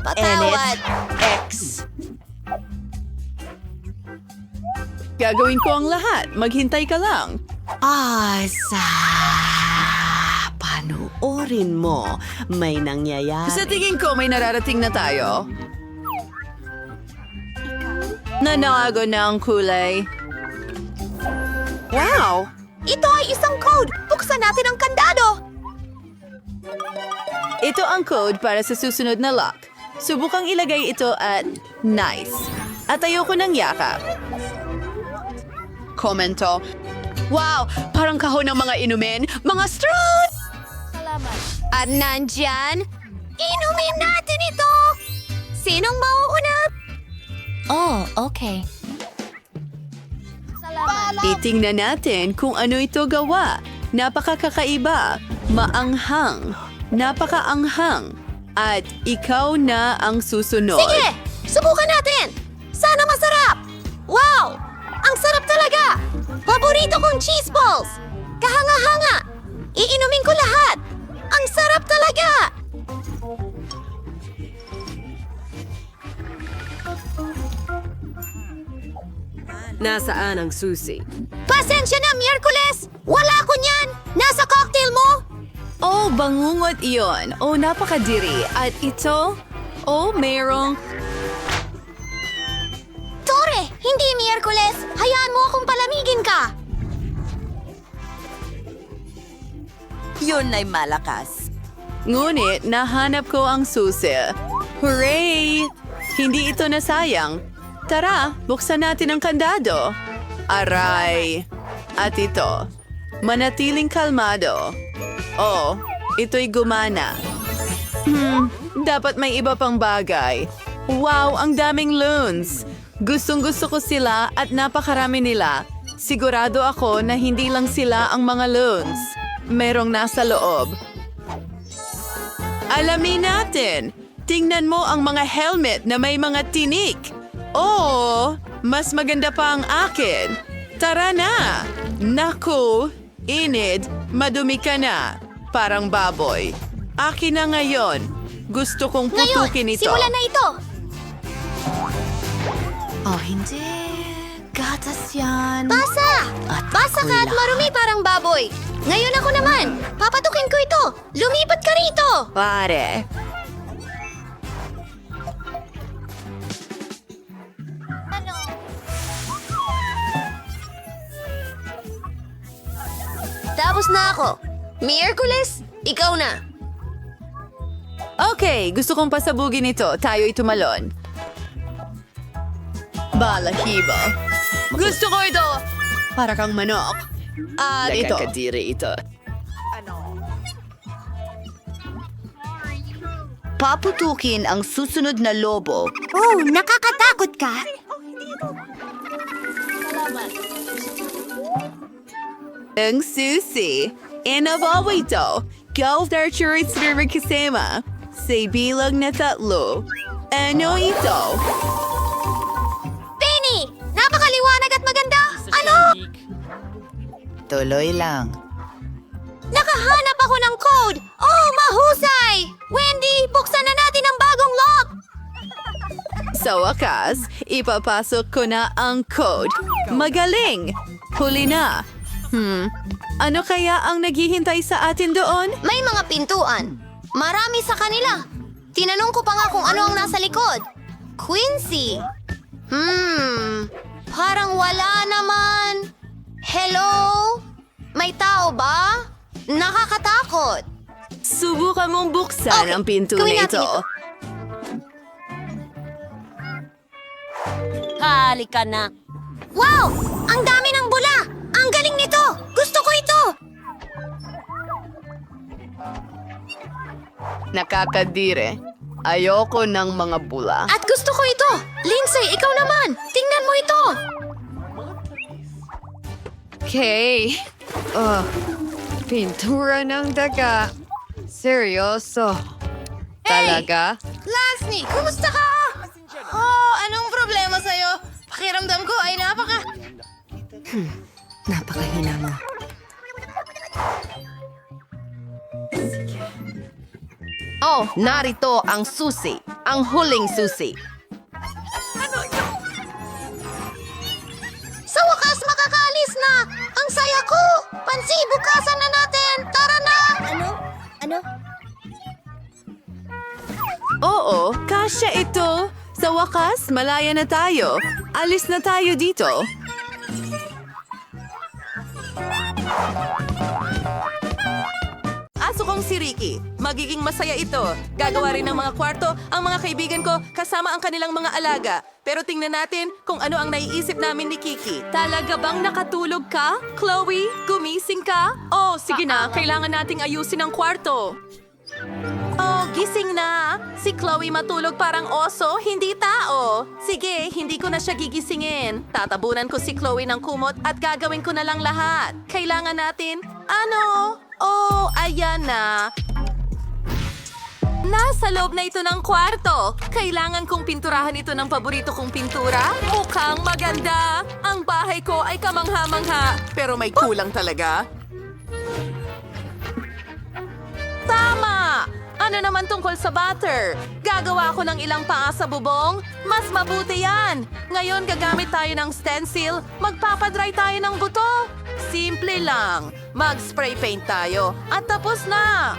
Patawad. Enid X. Gagawin ko ang lahat. Maghintay ka lang. Panoorin mo. May nangyayari. Sa tingin ko, may nararating na tayo. Nanago na ang kulay. Wow! Ito ay isang code. Buksan natin ang kandado. Ito ang code para sa susunod na lock. Subukang ilagay ito at nice. At ayoko ng yakap. Komento. Wow! Parang kahon ng mga inumin. Mga straws! At nandyan, inumin natin ito. Sinong mauuna? Oh, okay. Titingnan natin kung ano ito gawa. Napakakaiba, maanghang, napakaanghang, at ikaw na ang susunod. Sige! Subukan natin! Sana masarap! Wow! Ang sarap talaga! Paborito kong cheese balls! Kahanga-hanga! Iinumin ko lahat! Ang sarap talaga! Nasaan ang susi? Pasensya na, Miyerkules! Wala ko niyan! Nasa cocktail mo! Oh, bangungot iyon. Oh, napakadiri. At ito, oh, mayroong... Tore! Hindi, Miyerkules! Hayaan mo akong palamigin ka! Yun ay malakas. Ngunit nahanap ko ang susi. Hooray! Hindi ito nasayang. Tara, buksan natin ang kandado. Aray! At ito, manatiling kalmado. Oh, ito'y gumana. Dapat may iba pang bagay. Wow, ang daming loons! Gustong-gusto ko sila at napakarami nila. Sigurado ako na hindi lang sila ang mga loons. Merong nasa loob. Alamin natin. Tingnan mo ang mga helmet na may mga tinik. Oh, mas maganda pa ang akin. Tara na! Naku, Enid, madumi ka na. Parang baboy. Akin na ngayon. Gusto kong putukin ito. Simulan na ito! Oh, hindi. Gatas yan. Basa! Basa ka at marumi parang baboy. Ngayon ako naman. Papatukin ko ito. Lumipat ka rito. Pare. Tapos na ako. Miyerkules, ikaw na. Okay, gusto kong pasabugin ito. Tayo'y tumalon. Balahibo. Gusto ko ito! Para kang manok. At ito. Nakakadiri ito. Paputukin ang susunod na lobo. Oh, nakakatakot ka? Ang susi. Inabawa ito. Golf Archery Streamer kasama. Sa bilang na 3. Ano ito? Penny! Napakaliwanag at maganda! Ano? Tuloy lang. Nakahanap ako ng code! Oh, mahusay! Wendy, buksan na natin ang bagong lock! Sa wakas, ipapasok ko na ang code. Magaling! Huli na. Ano kaya ang naghihintay sa atin doon? May mga pintuan. Marami sa kanila. Tinanong ko pa nga kung ano ang nasa likod. Quincy. Parang wala naman. Hello? May tao ba? Nakakatakot. Subukan mong buksan Okay, ang pinto gawin na natin ito. ito. Halika na. Wow! Ang dami ng bula! Ang galing nito! Gusto ko ito! Nakakadire. Ayoko ng mga bula. At gusto ko ito! Lindsay, ikaw naman! Tingnan mo ito! Okay. Pintura ng daga. Seryoso. Talaga? Lasny, kumusta ka? Oh, anong problema sa'yo? Pakiramdam ko ay Napakahina mo. Oh, narito ang susi. Ang huling susi. Sa wakas, makakaalis na! Ang saya ko! Pansi, bukasan na natin! Tara na! Ano? Oo, kasya ito. Sa wakas, malaya na tayo. Alis na tayo dito. Aso kong si Ricky. Magiging masaya ito. Gagawa rin ng mga kwarto ang mga kaibigan ko kasama ang kanilang mga alaga. Pero tingnan natin kung ano ang naiisip namin ni Kiki. Talaga bang nakatulog ka? Chloe, gumising ka? Oh, sige na. Kailangan nating ayusin ang kwarto. Oh, gising na! Si Chloe matulog parang oso, hindi tao. Sige, hindi ko na siya gigisingin. Tatabunan ko si Chloe ng kumot at gagawin ko na lang lahat. Kailangan natin, ano? Oh, ayan na. Nasa loob na ito ng kwarto. Kailangan kong pinturahan ito ng paborito kong pintura. Mukhang maganda. Ang bahay ko ay kamangha-mangha. Pero may kulang talaga. Tama! Ano naman tungkol sa butter? Gagawa ko ng ilang paa sa bubong? Mas mabuti yan! Ngayon gagamit tayo ng stencil, magpapadry tayo ng buto. Simple lang. Mag-spray paint tayo at tapos na!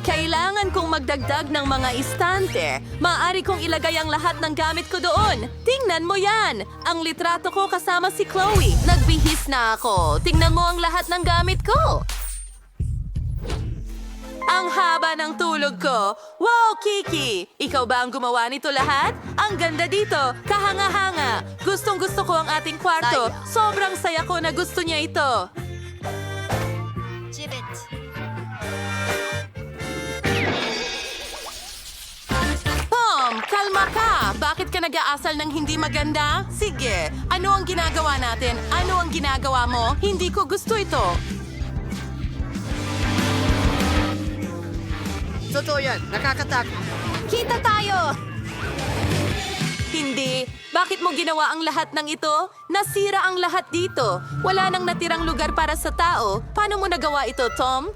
Kailangan kong magdagdag ng mga istante. Maaari kong ilagay ang lahat ng gamit ko doon. Tingnan mo yan! Ang litrato ko kasama si Chloe. Nagbihis na ako. Tingnan mo ang lahat ng gamit ko. Ang haba ng tulog ko. Wow, Kiki! Ikaw ba ang gumawa nito lahat? Ang ganda dito. Kahanga-hanga. Gustong-gusto ko ang ating kwarto. Sobrang saya ko na gusto niya ito. Gibbet. Tom, kalma ka! Bakit ka nag-aasal ng hindi maganda? Sige, ano ang ginagawa natin? Ano ang ginagawa mo? Hindi ko gusto ito. Totoo yan. Nakakatakot. Kita tayo! Hindi. Bakit mo ginawa ang lahat ng ito? Nasira ang lahat dito. Wala nang natirang lugar para sa tao. Paano mo nagawa ito, Tom?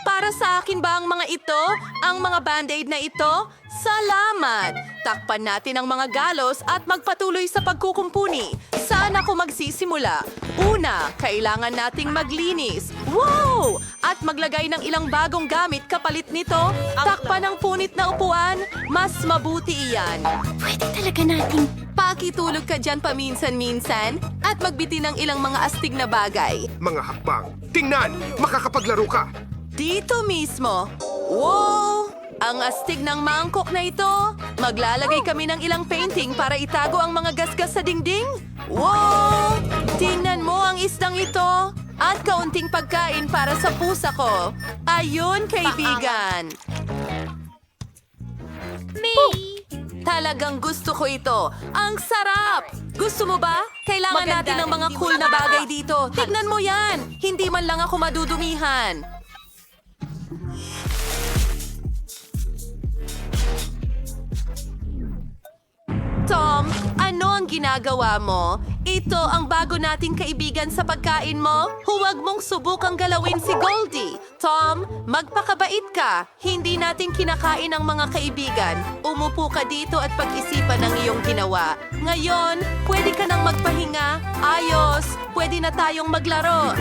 Para sa akin ba ang mga ito? Ang mga band-aid na ito? Salamat! Takpan natin ang mga galos at magpatuloy sa pagkukumpuni. Saan ako magsisimula? Una, kailangan nating maglinis. Wow! At maglagay ng ilang bagong gamit kapalit nito. Takpan ang punit na upuan. Mas mabuti iyan. Pwede talaga nating... Pakitulog ka dyan paminsan-minsan at magbitin ng ilang mga astig na bagay. Mga hakbang. Tingnan! Makakapaglaro ka! Dito mismo. Wow! Ang astig ng mangkok na ito. Maglalagay kami ng ilang painting para itago ang mga gasgas sa dingding. Wow! Tingnan mo ang isdang ito. At kaunting pagkain para sa pusa ko. Ayun, kaibigan. Talagang gusto ko ito. Ang sarap! Gusto mo ba? Kailangan natin ng mga cool na bagay dito. Tignan mo yan! Hindi man lang ako madudumihan. Tom, ano ang ginagawa mo? Ito ang bago nating kaibigan sa pagkain mo. Huwag mong subukang galawin si Goldie. Tom, magpakabait ka. Hindi natin kinakain ang mga kaibigan. Umupo ka dito at pag-isipan ang iyong ginawa. Ngayon, pwede ka nang magpahinga. Ayos, pwede na tayong maglaro.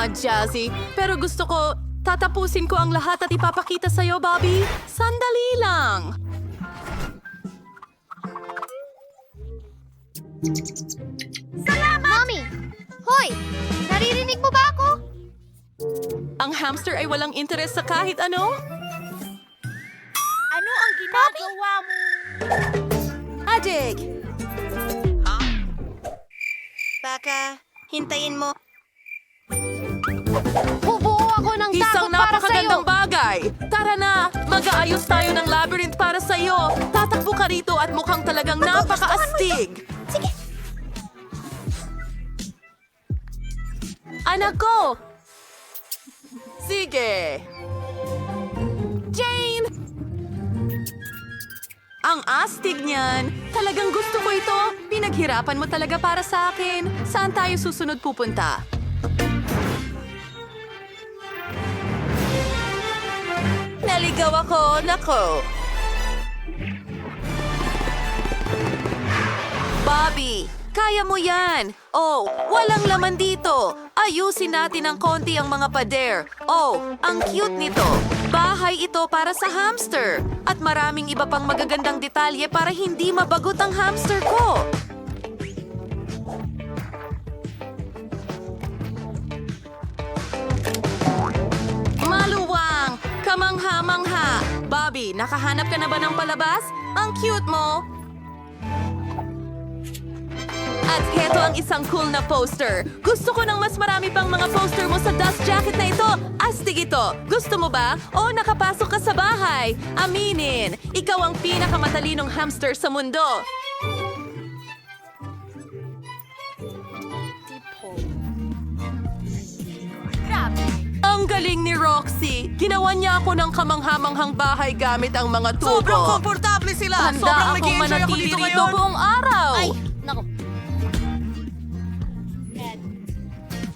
Jazzy, pero gusto ko, tatapusin ko ang lahat at ipapakita sa'yo, Bobby. Sandali lang. Salamat! Mommy! Hoy! Naririnig mo ba ako? Ang hamster ay walang interes sa kahit ano? Ano ang ginagawa mo? Adik! Baka, hintayin mo. Bubuo ako ng Isang takot para sa'yo. napakagandang bagay! Tara na! Mag-aayos tayo ng labyrinth para sa'yo! Tatakbo ka rito at mukhang talagang napakaastig! Sige. Anak ko! Sige! Jane! Ang astig niyan! Talagang gusto ko ito! Pinaghirapan mo talaga para sa akin! Saan tayo susunod pupunta? Naligaw ako! Nako! Bobby! Kaya mo yan! Oh, walang laman dito! Ayusin natin ng konti ang mga pader. Oh, ang cute nito! Bahay ito para sa hamster! At maraming iba pang magagandang detalye para hindi mabagot ang hamster ko! Maluwang! Kamangha-mangha! Bobby, nakahanap ka na ba ng palabas? Ang cute mo! At heto ang isang cool na poster. Gusto ko ng mas marami pang mga poster mo sa dust jacket na ito. Astig ito. Gusto mo ba? O nakapasok ka sa bahay? Aminin, ikaw ang pinakamatalinong hamster sa mundo. Ang galing ni Roxy. Ginawa niya ako ng kamanghamanghang bahay gamit ang mga tubo. Sobrang komportable sila. Handa Sobrang akong nag-i-enjoy ako manatili dito rito ngayon. buong araw. Ay, nako.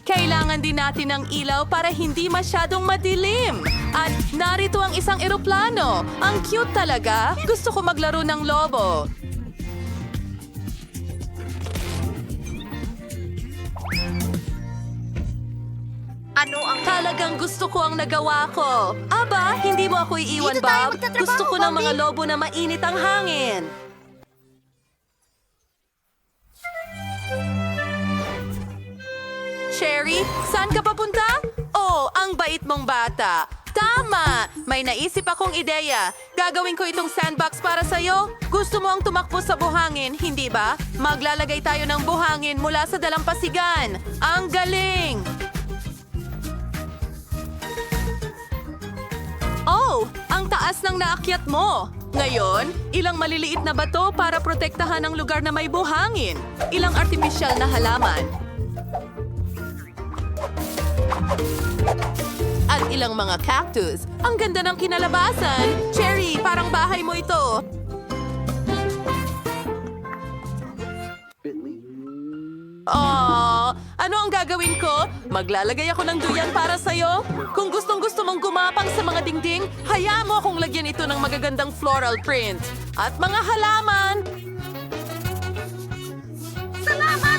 Kailangan din natin ng ilaw para hindi masyadong madilim. At narito ang isang eroplano. Ang cute talaga. Gusto ko maglaro ng lobo. Ano ang... Talagang gusto ko ang nagawa ko. Aba, hindi mo ako iiwan, Dito tayo Bob. magtatrabaho, Gusto ko ng mga Bobby. lobo na mainit ang hangin. Cherry, saan ka papunta? Oh, ang bait mong bata. Tama! May naisip akong ideya. Gagawin ko itong sandbox para sa'yo. Gusto mo ang tumakbo sa buhangin, hindi ba? Maglalagay tayo ng buhangin mula sa dalampasigan. Ang galing! Oh, ang taas ng naakyat mo! Ngayon, ilang maliliit na bato para protektahan ang lugar na may buhangin. Ilang artipisyal na halaman. At ilang mga cactus. Ang ganda ng kinalabasan. Cherry, parang bahay mo ito. Oh, ano ang gagawin ko? Maglalagay ako ng duyan para sa'yo? Kung gustong-gusto mong gumapang sa mga dingding, hayaan mo akong lagyan ito ng magagandang floral print. At mga halaman! Salamat!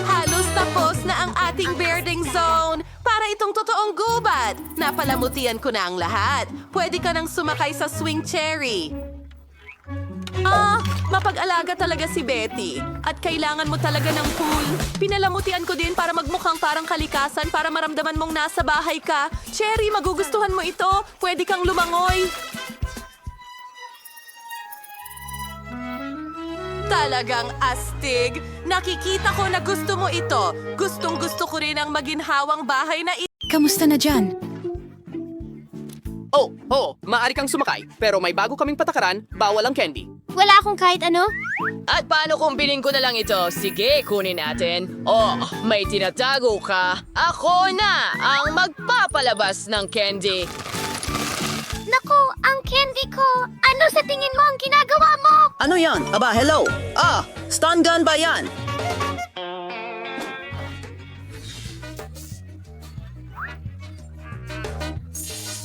Halos tapos na ang ating birding zone. Para itong totoong gubat. Napalamutian ko na ang lahat. Pwede ka nang sumakay sa swing cherry. Mapag-alaga talaga si Betty. At kailangan mo talaga ng pool. Pinalamutian ko din para magmukhang parang kalikasan para maramdaman mong nasa bahay ka. Cherry, magugustuhan mo ito. Pwede kang lumangoy. Talagang astig. Nakikita ko na gusto mo ito. Gustong-gusto ko rin ang maginhawang bahay na ito. Kamusta na dyan? Oh, maaari kang sumakay. Pero may bago kaming patakaran, bawal ang candy. Wala akong kahit ano. At paano kung bilhin ko na lang ito? Sige, kunin natin. Oh, may tinatago ka. Ako na ang magpapalabas ng candy. Naku, ang candy ko. Ano sa tingin mo ang ginagawa mo? Ano yan? Aba, hello! Stun gun ba yan?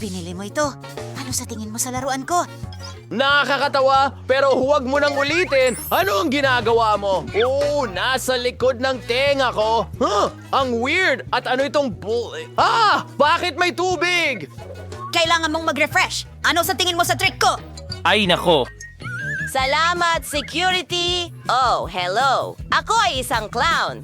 Binili mo ito. Ano sa tingin mo sa laruan ko? Nakakatawa, pero huwag mo nang ulitin. Ano ang ginagawa mo? Oo, nasa likod ng tenga ko. Ang weird. At ano itong bakit may tubig? Kailangan mong mag-refresh. Ano sa tingin mo sa trick ko? Ay nako. Salamat, security! Oh, hello! Ako ay isang clown.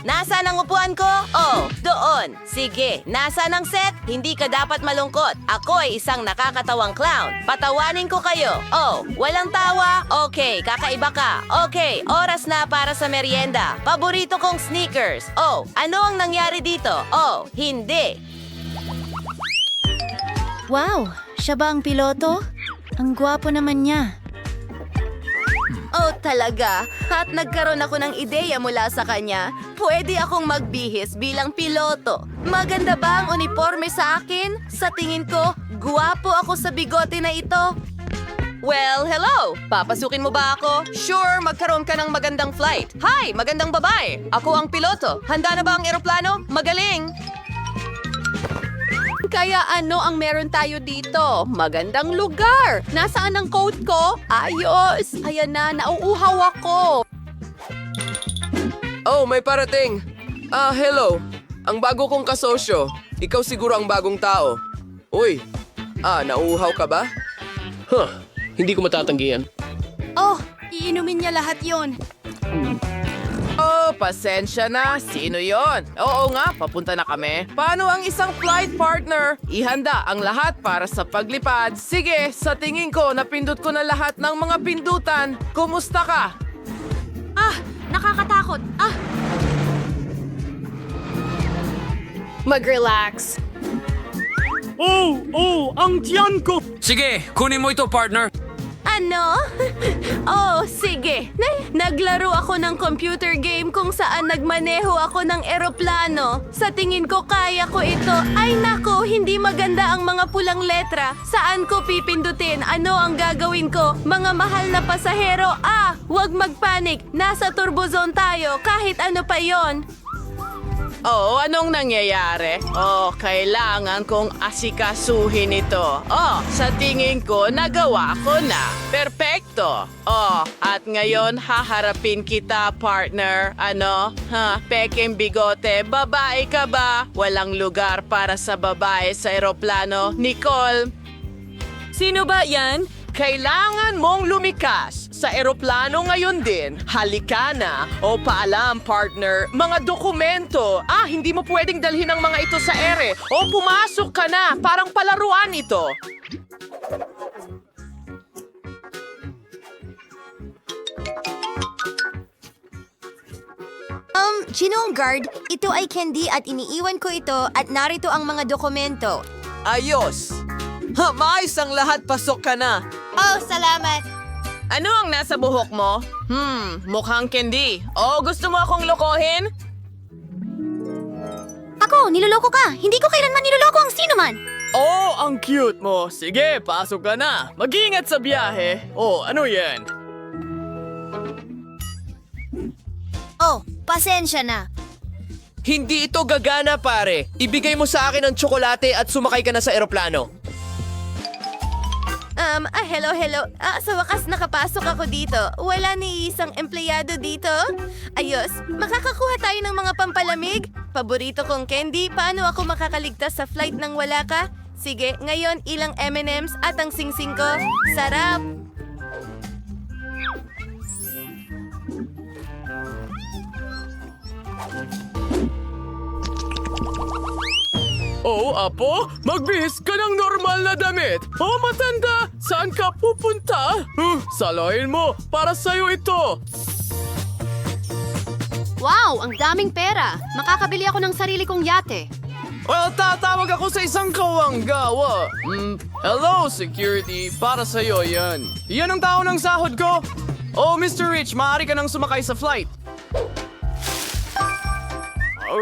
Nasaan ang upuan ko? Oh, doon. Sige, nasaan ang set? Hindi ka dapat malungkot. Ako ay isang nakakatawang clown. Patawanin ko kayo. Oh, walang tawa? Okay, kakaiba ka. Okay, oras na para sa merienda. Paborito kong sneakers. Oh, ano ang nangyari dito? Oh, hindi. Wow, siya ba ang piloto? Ang gwapo naman niya. Oh, talaga? At nagkaroon ako ng ideya mula sa kanya. Pwede akong magbihis bilang piloto. Maganda ba ang uniforme sa akin? Sa tingin ko, guwapo ako sa bigote na ito. Well, hello! Papasukin mo ba ako? Sure, magkaroon ka ng magandang flight. Hi, magandang babae. Ako ang piloto. Handa na ba ang eroplano? Magaling! Kaya ano ang meron tayo dito? Magandang lugar. Nasaan ang coat ko? Ayos. Ayan na, nauuhaw ako. Oh, may parating. Hello. Ang bago kong kasosyo. Ikaw siguro ang bagong tao. Uy, nauuhaw ka ba? Hindi ko matatanggihan. Oh, iinumin niya lahat yon. Oh, pasensya na. Sino yon? Oo nga, papunta na kami. Paano ang isang flight partner? Ihanda ang lahat para sa paglipad. Sige, sa tingin ko, napindot ko na lahat ng mga pindutan. Kumusta ka? Nakakatakot. Mag-relax. ang tiyan ko! Sige, kunin mo ito, partner. Ano? Oh, sige. Naglaro ako ng computer game kung saan nagmaneho ako ng eroplano. Sa tingin ko kaya ko ito. Ay nako, hindi maganda ang mga pulang letra. Saan ko pipindutin? Ano ang gagawin ko? Mga mahal na pasahero. Huwag magpanik. Nasa turbo zone tayo. Kahit ano pa yon. Oh, anong nangyayari? Oh, kailangan kong asikasuhin ito. Oh, sa tingin ko, nagawa ko na. Perpekto. Oh, at ngayon, haharapin kita, partner. Ano? Peking bigote, babae ka ba? Walang lugar para sa babae sa eroplano. Nicole, Sino ba yan? kailangan mong lumikas sa eroplano ngayon din. Halika na. O paalam, partner. Mga dokumento. Hindi mo pwedeng dalhin ang mga ito sa ere. O pumasok ka na. Parang palaruan ito. Ginong Guard, ito ay candy at iniiwan ko ito at narito ang mga dokumento. Ayos! Maayos ang lahat, pasok ka na. Oh, salamat. Ano ang nasa buhok mo? Mukhang candy. O, gusto mo akong lokohin? Ako, niloloko ka. Hindi ko kailanman niloloko ang sino man. Oh, ang cute mo. Sige, pasok ka na. Mag-ingat sa biyahe. Oh, ano yan? Oh, pasensya na. Hindi ito gagana, pare. Ibigay mo sa akin ang tsokolate at sumakay ka na sa eroplano. Hello. Sa wakas nakapasok ako dito. Wala ni isang empleyado dito. Ayos, makakakuha tayo ng mga pampalamig. Paborito kong candy. Paano ako makakaligtas sa flight nang wala ka? Sige, ngayon ilang M&M's at ang singsing ko. Sarap! Oh, apo, magbihis ka ng normal na damit. Oh, matanda, saan ka pupunta? Salahin mo, para sa'yo ito. Wow, ang daming pera. Makakabili ako ng sarili kong yate. Well, tatawag ako sa isang kawanggawa. Hello, security. Para sa'yo yan. Yan ang tao ng sahod ko. Oh, Mr. Rich, maaari ka nang sumakay sa flight.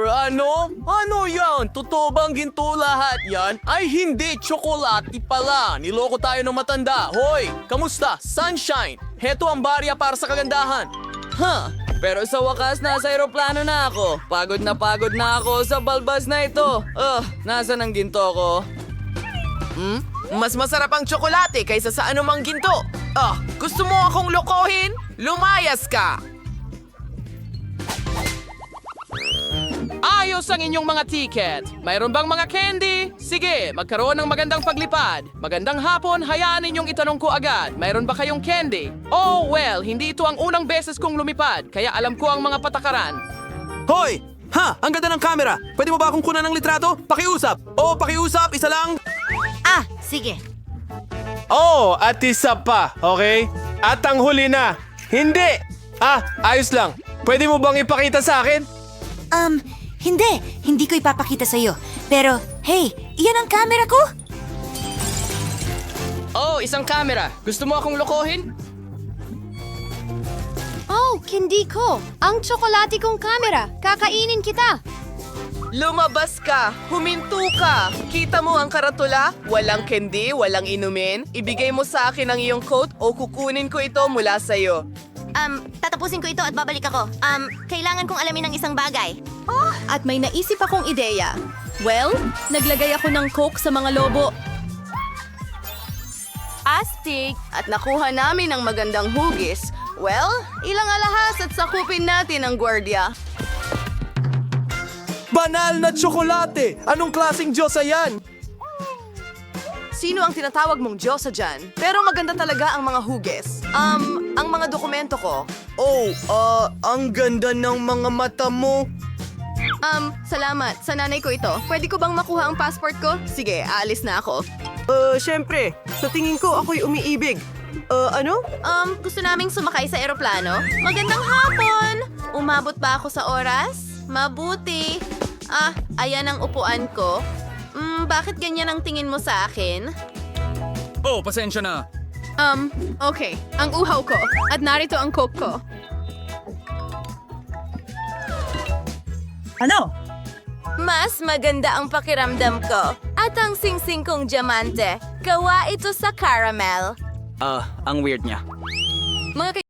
Ano? Ano yan? Totoo bang ginto lahat yan? Ay hindi, tsokolate pala. Niloko tayo ng matanda. Hoy, kamusta? Sunshine. Heto ang barya para sa kagandahan. Pero sa wakas, nasa aeroplano na ako. Pagod na ako sa balbas na ito. Nasaan ang ginto ko? Mas masarap ang tsokolate kaysa sa anumang ginto. Gusto mo akong lokohin? Lumayas ka! Ayos ang inyong mga ticket. Mayroon bang mga candy? Sige, magkaroon ng magandang paglipad. Magandang hapon, hayaan ninyong itanong ko agad. Mayroon ba kayong candy? Oh, well, hindi ito ang unang beses kong lumipad, kaya alam ko ang mga patakaran. Hoy! Ha! Ang ganda ng camera! Pwede mo ba akong kunan ng litrato? Pakiusap! Oo, pakiusap! Isa lang! Sige. Oh, at isa pa, okay? At ang huli na. Hindi! Ayos lang. Pwede mo bang ipakita sa akin? Hindi. Hindi ko ipapakita sa'yo. Pero, hey, iyan ang camera ko? Oh, isang camera. Gusto mo akong lokohin? Oh, hindi ko. Ang tsokolate kong camera. Kakainin kita. Lumabas ka! Huminto ka! Kita mo ang karatula? Walang candy, walang inumin. Ibigay mo sa akin ang iyong coat o kukunin ko ito mula sa'yo. Tatapusin ko ito at babalik ako. Kailangan kong alamin ng isang bagay. At may naisip akong ideya. Well, naglagay ako ng coke sa mga lobo. Astig! At nakuha namin ang magandang hugis. Well, ilang alahas at sakupin natin ang gwardiya. Banal na tsokolate! Anong klaseng Diyosa yan? Sino ang tinatawag mong Diyosa dyan? Pero maganda talaga ang mga hugis. Ang mga dokumento ko. Ang ganda ng mga mata mo. Salamat. Sa nanay ko ito. Pwede ko bang makuha ang passport ko? Sige, aalis na ako. Syempre. Sa tingin ko, ako'y umiibig. Ano? Gusto naming sumakay sa eroplano. Magandang hapon! Umabot ba ako sa oras? Mabuti. Ayan ang upuan ko. Bakit ganyan ang tingin mo sa akin? Oh, pasensya na. Okay. Ang uhaw ko. At narito ang coke ko. Ano? Mas maganda ang pakiramdam ko. At ang singsing kong diamante, gawa ito sa caramel. Ang weird niya. Mga